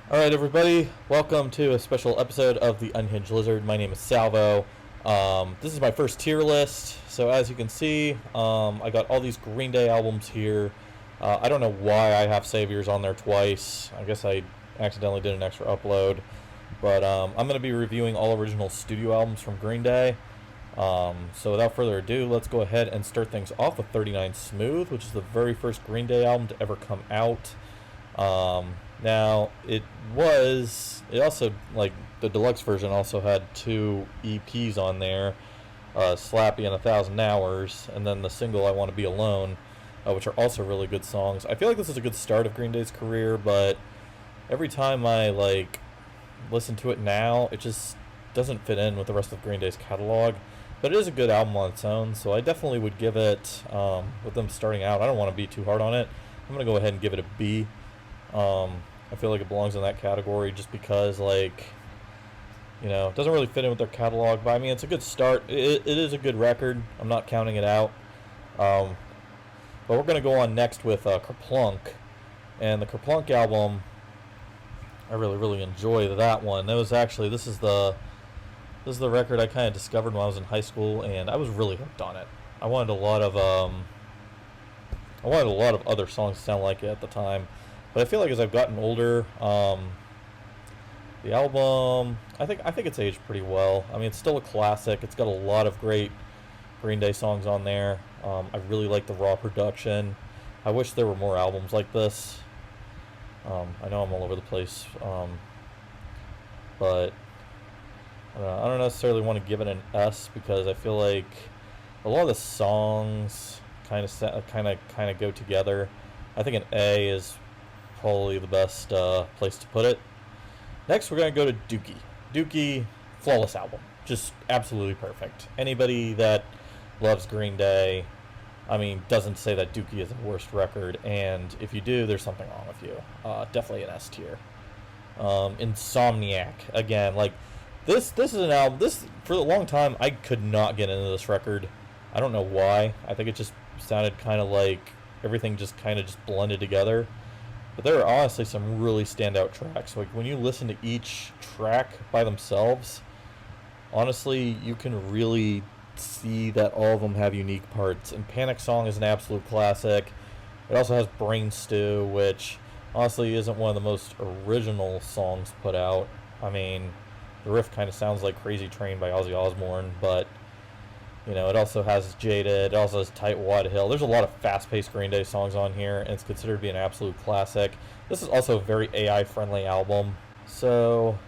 Alright, everybody, welcome to a special episode of the Unhinged Lizard. My name is Salvo. This is my first tier list, so as you can see, I got all these Green Day albums here. I don't know why I have Saviors on there twice. I guess I accidentally did an extra upload. But I'm going to be reviewing all original studio albums from Green Day. So without further ado, let's go ahead and start things off with 39 Smooth, which is the very first Green Day album to ever come out. Now, it also, like, the deluxe version also had two EPs on there, Slappy and 1,000 Hours, and then the single I Want to Be Alone, which are also really good songs. I feel like this is a good start of Green Day's career, but every time I, listen to it now, it just doesn't fit in with the rest of Green Day's catalog. But it is a good album on its own, so I definitely would give it, with them starting out, I don't want to be too hard on it. I'm going to go ahead and give it a B. I feel like it belongs in that category just because, it doesn't really fit in with their catalog. But I mean, it's a good start. It is a good record. I'm not counting it out. But we're going to go on next with Kerplunk. And the Kerplunk album, I really, really enjoy that one. This is the record I kind of discovered when I was in high school, and I was really hooked on it. I wanted a lot of other songs to sound like it at the time. But I feel like as I've gotten older, the album, I think it's aged pretty well. I mean, it's still a classic. It's got a lot of great Green Day songs on there. I really like the raw production. I wish there were more albums like this. I know I'm all over the place, but I don't necessarily want to give it an S because I feel like a lot of the songs kind of go together. I think an A is probably the best place to put it. Next, we're going to go to Dookie. Dookie, flawless album. Just absolutely perfect. Anybody that loves Green Day, doesn't say that Dookie is the worst record, and if you do, there's something wrong with you. Definitely an S tier. Insomniac, again, this is an album, for a long time, I could not get into this record. I don't know why. I think it just sounded kind of like everything just blended together. But there are honestly some really standout tracks. Like, when you listen to each track by themselves, honestly, you can really see that all of them have unique parts. And Panic Song is an absolute classic. It also has Brain Stew, which honestly isn't one of the most original songs put out. I mean, the riff kind of sounds like Crazy Train by Ozzy Osbourne, but it also has Jaded, it also has Tight Wad Hill. There's a lot of fast-paced Green Day songs on here, and it's considered to be an absolute classic. This is also a very AI-friendly album, so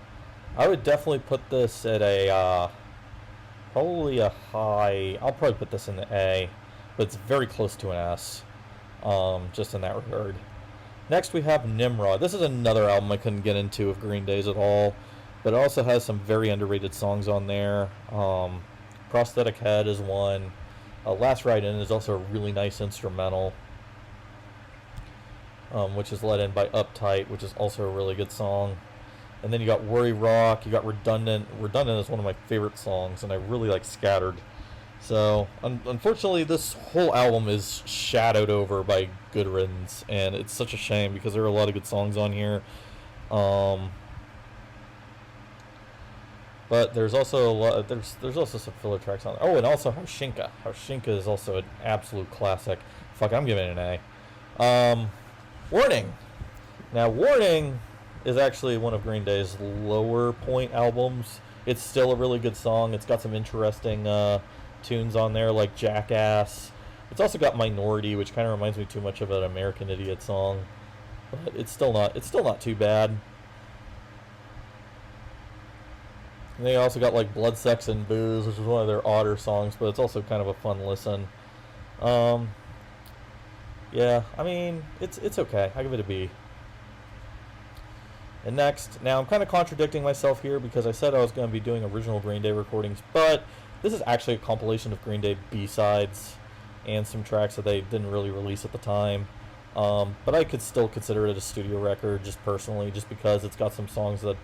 I would definitely put this at probably a high. I'll probably put this in the A, but it's very close to an S, just in that regard. Next, we have Nimrod. This is another album I couldn't get into of Green Day's at all, but it also has some very underrated songs on there. Prosthetic Head is one. Last Ride In is also a really nice instrumental, which is led in by Uptight, which is also a really good song. And then you got Worry Rock, you got Redundant. Redundant is one of my favorite songs, and I really like Scattered. So, unfortunately, this whole album is shadowed over by Good Riddance, and it's such a shame because there are a lot of good songs on here. But there's also there's also some filler tracks on there. Oh, and also Haushinka. Haushinka is also an absolute classic. Fuck, I'm giving it an A. Warning. Now, Warning is actually one of Green Day's lower point albums. It's still a really good song. It's got some interesting tunes on there, like Jackass. It's also got Minority, which kind of reminds me too much of an American Idiot song. But it's still not too bad. And they also got Blood, Sex, and Booze, which is one of their odder songs, but it's also kind of a fun listen. Yeah, it's okay. I give it a B. And next, now I'm kind of contradicting myself here because I said I was going to be doing original Green Day recordings, but this is actually a compilation of Green Day B-sides and some tracks that they didn't really release at the time. But I could still consider it a studio record, just personally, just because it's got some songs that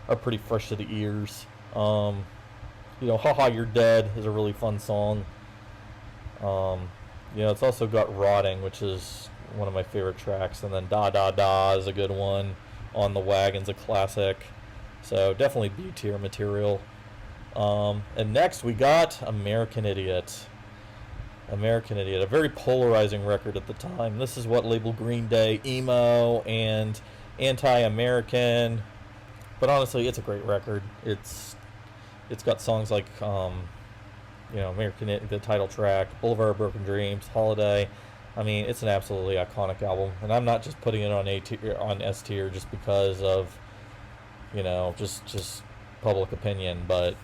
are pretty fresh to the ears. Haha, You're Dead is a really fun song. It's also got Rotting, which is one of my favorite tracks, and then Da Da Da is a good one. on the Wagon's a classic. So definitely B tier material. And next we got American Idiot. American Idiot, a very polarizing record at the time. This is what labeled Green Day email and anti-American. But honestly, it's a great record. It's got songs like American Idiot, the title track, Boulevard of Broken Dreams, Holiday. I mean, it's an absolutely iconic album, and I'm not just putting it on S tier just because of just public opinion, but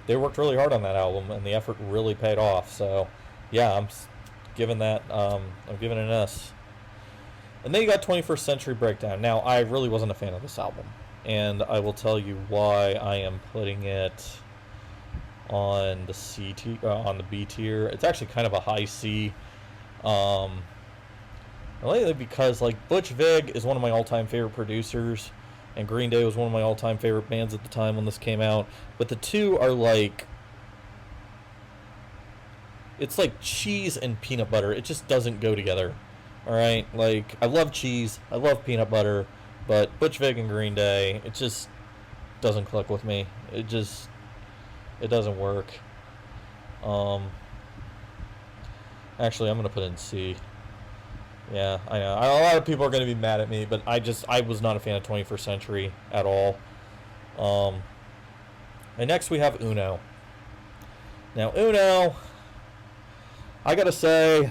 they worked really hard on that album, and the effort really paid off. So, yeah, I'm giving it an S. And then you got 21st Century Breakdown. Now, I really wasn't a fan of this album, and I will tell you why I am putting it on the B tier. It's actually kind of a high C. Lately because Butch Vig is one of my all-time favorite producers, and Green Day was one of my all-time favorite bands at the time when this came out. But the two are it's like cheese and peanut butter. It just doesn't go together. All right, I love cheese, I love peanut butter, but Butch Vig and Green Day, it just doesn't click with me. It doesn't work. Actually, I'm gonna put in C. Yeah, I know. A lot of people are gonna be mad at me, but I was not a fan of 21st Century at all. And next we have Uno. Now Uno, I gotta say,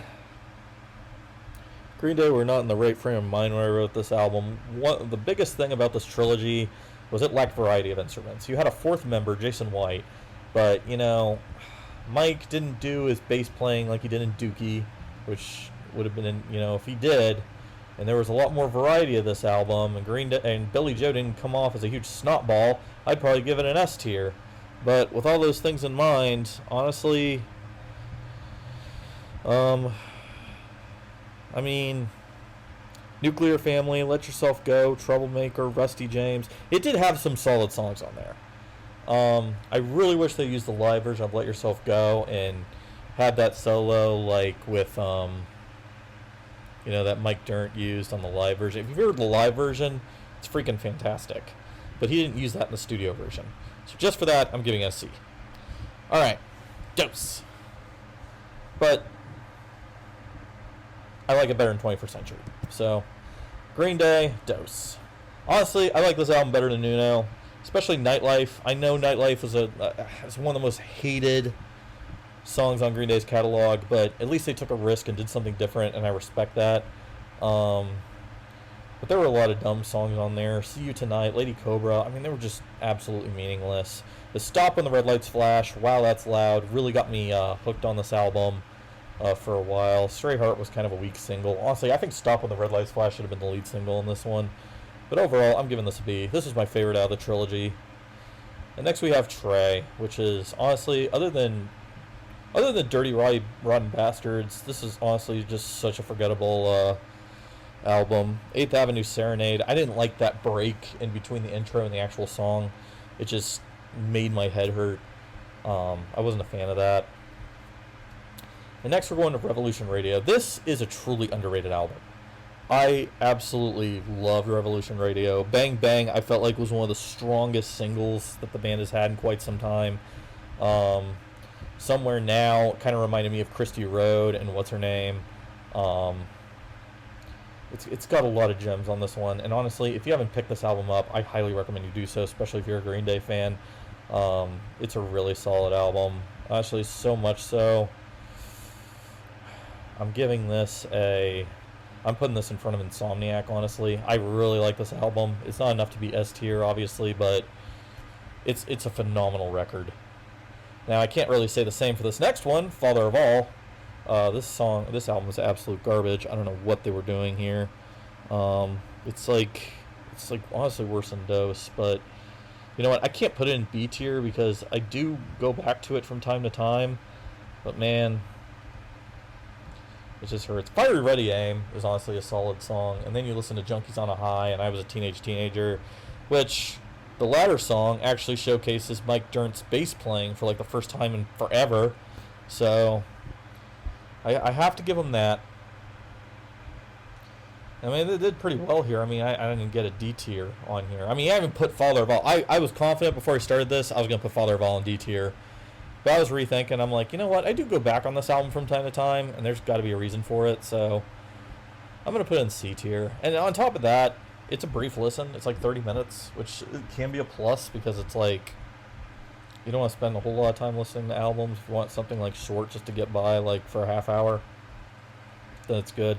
Green Day were not in the right frame of mind when I wrote this album. The biggest thing about this trilogy was it lacked variety of instruments. You had a fourth member, Jason White, but Mike didn't do his bass playing like he did in Dookie, which would have been if he did. And there was a lot more variety of this album, and Billy Joe didn't come off as a huge snotball. I'd probably give it an S tier. But with all those things in mind, honestly, I mean, Nuclear Family, Let Yourself Go, Troublemaker, Rusty James. It did have some solid songs on there. I really wish they used the live version of Let Yourself Go and had that solo with that Mike Dirnt used on the live version. If you've heard the live version, it's freaking fantastic. But he didn't use that in the studio version. So just for that, I'm giving it a C. Alright, Dose. But I like it better in 21st Century. So, Green Day, Dose. Honestly, I like this album better than Uno, especially Nightlife. I know Nightlife is one of the most hated songs on Green Day's catalog, but at least they took a risk and did something different, and I respect that. But there were a lot of dumb songs on there. See You Tonight, Lady Cobra. I mean, they were just absolutely meaningless. The Stop When the Red Lights Flash, Wow That's Loud, really got me hooked on this album for a while. Stray Heart was kind of a weak single. Honestly, I think Stop When the Red Lights Flash should have been the lead single in this one. But overall, I'm giving this a B. This is my favorite out of the trilogy. And next we have Trey, which is honestly, other than Dirty Rotten Bastards, this is honestly just such a forgettable album. 8th Avenue Serenade. I didn't like that break in between the intro and the actual song. It just made my head hurt. I wasn't a fan of that. And next we're going to Revolution Radio. This is a truly underrated album. I absolutely loved Revolution Radio. Bang Bang, I felt like was one of the strongest singles that the band has had in quite some time. Somewhere Now kind of reminded me of Christy Road and What's Her Name. It's got a lot of gems on this one. And honestly, if you haven't picked this album up, I highly recommend you do so, especially if you're a Green Day fan. It's a really solid album. Actually, so much so, I'm putting this in front of Insomniac, honestly. I really like this album. It's not enough to be S tier, obviously, but it's a phenomenal record. Now, I can't really say the same for this next one, Father of All. This album is absolute garbage. I don't know what they were doing here. It's like honestly worse than Dose, but you know what? I can't put it in B tier because I do go back to it from time to time, but man, it just hurts. Fiery Ready Aim is honestly a solid song, and then you listen to Junkies on a High and I Was a Teenager, which the latter song actually showcases Mike Dirnt's bass playing for like the first time in forever. So I have to give him that. I mean, they did pretty well here. I mean, I didn't get a D tier on here. I mean, I haven't put Father of All. I was confident before I started this I was going to put Father of All in D tier. But I was rethinking. I'm like, you know what? I do go back on this album from time to time, and there's got to be a reason for it. So I'm going to put it in C tier. And on top of that, it's a brief listen. It's like 30 minutes, which can be a plus because it's like you don't want to spend a whole lot of time listening to albums. If you want something like short just to get by like for a half hour, then it's good.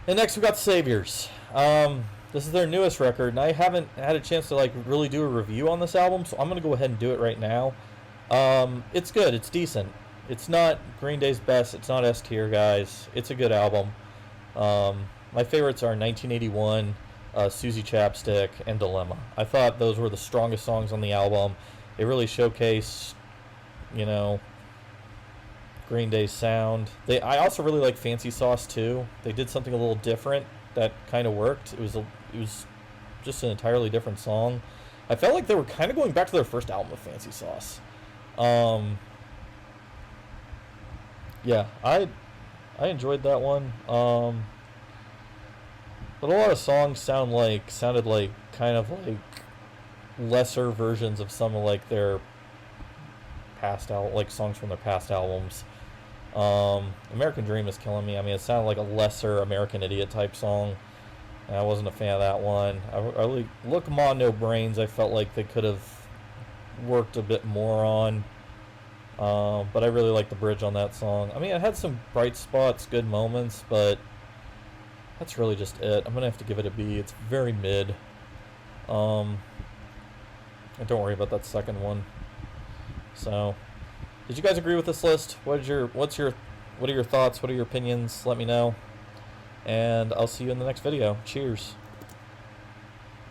And next we got Saviors. This is their newest record, and I haven't had a chance to like really do a review on this album, so I'm gonna go ahead and do it right now. It's good. It's decent. It's not Green Day's best. It's not S tier, guys. It's a good album. My favorites are 1981, Susie Chapstick, and Dilemma. I thought those were the strongest songs on the album. They really showcase, you know, Green Day's sound. I also really like Fancy Sauce too. They did something a little different that kind of worked. It was just an entirely different song. I felt like they were kind of going back to their first album with Fancy Sauce. Yeah, I enjoyed that one. But a lot of songs sounded like kind of like lesser versions of some of like their past like songs from their past albums. American Dream is killing me. I mean, it sounded like a lesser American Idiot type song, and I wasn't a fan of that one. I really Look 'Em On, No Brains, I felt like they could have worked a bit more on. But I really like the bridge on that song. I mean, it had some bright spots, good moments, but that's really just it. I'm gonna have to give it a B. It's very mid. And don't worry about that second one. So, did you guys agree with this list? What are your thoughts? What are your opinions? Let me know. And I'll see you in the next video. Cheers.